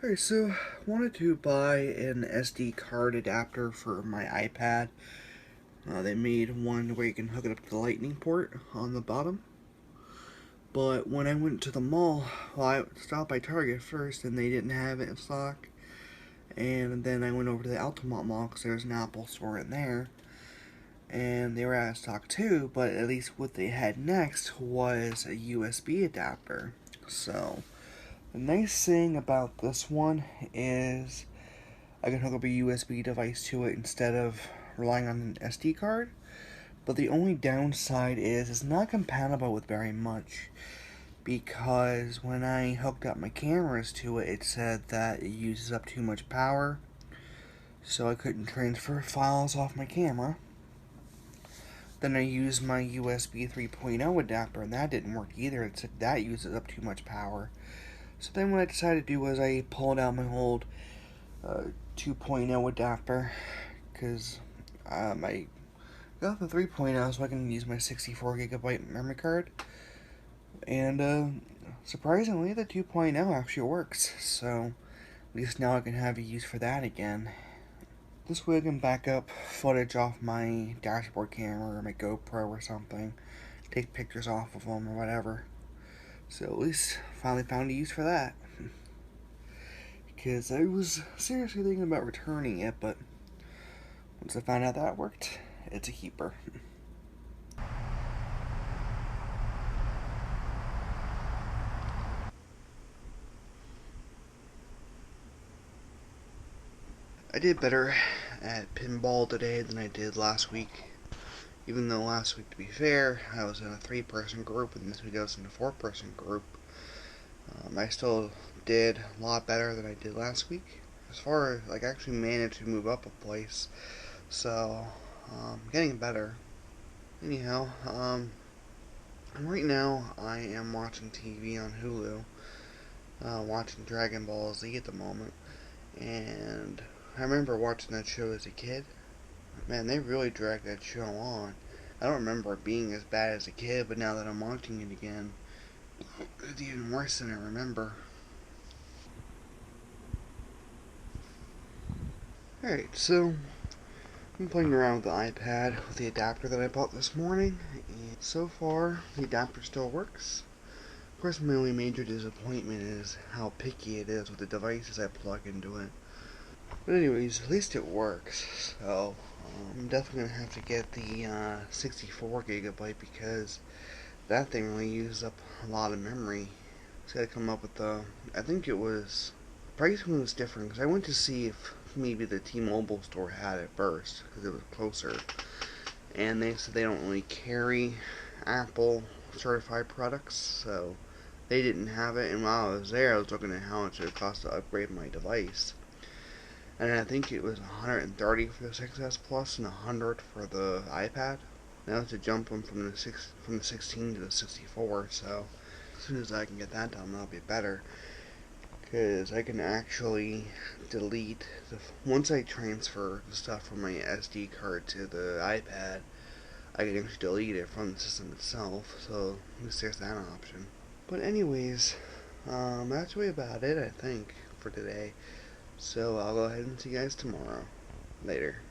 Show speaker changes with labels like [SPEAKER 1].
[SPEAKER 1] Alright, so wanted to buy an SD card adapter for my iPad. They made one where you can hook it up to the lightning port on the bottom. But when I went to the mall, well, I stopped by Target first and they didn't have it in stock. And then I went over to the Altamont Mall because there was an Apple store in there. And they were out of stock too, but at least what they had next was a USB adapter. So, the nice thing about this one is I can hook up a USB device to it instead of relying on an SD card. But the only downside is it's not compatible with very much, because when I hooked up my cameras to it, it said that it uses up too much power, so I couldn't transfer files off my camera. Then I used my USB 3.0 adapter and that didn't work either. It said that uses up too much power. So then what I decided to do was I pulled out my old 2.0 adapter, because I got the 3.0 so I can use my 64GB memory card, and surprisingly the 2.0 actually works, so at least now I can have a use for that again. This way I can back up footage off my dashboard camera or my GoPro or something, take pictures off of them or whatever. So at least finally found a use for that. Because I was seriously thinking about returning it, but once I found out that worked, it's a keeper. I did better at pinball today than I did last week. Even though last week, to be fair, I was in a 3-person group, and this week I was in a 4-person group. I still did a lot better than I did last week. As far as, I actually managed to move up a place. So, getting better. Anyhow, right now I am watching TV on Hulu. Watching Dragon Ball Z at the moment. And I remember watching that show as a kid. Man, they really dragged that show on. I don't remember it being as bad as a kid, but now that I'm watching it again, it's even worse than I remember. Alright, so I'm playing around with the iPad with the adapter that I bought this morning, and so far the adapter still works. Of course, my only major disappointment is how picky it is with the devices I plug into it. But anyways, at least it works, so I'm definitely going to have to get the 64GB because that thing really uses up a lot of memory. It's got to come up with the, I think it was, pricing was different because I went to see if maybe the T-Mobile store had it first because it was closer, and they said they don't really carry Apple certified products, so they didn't have it. And while I was there, I was looking at how much it would cost to upgrade my device, and I think it was $130 for the 6S Plus and $100 for the iPad. Now it's a jump from the 16 to the 64. So as soon as I can get that done, that'll be better. Because I can actually delete once I transfer the stuff from my SD card to the iPad, I can actually delete it from the system itself. So at least there's that option. But anyways, that's really about it, I think, for today. So I'll go ahead and see you guys tomorrow. Later.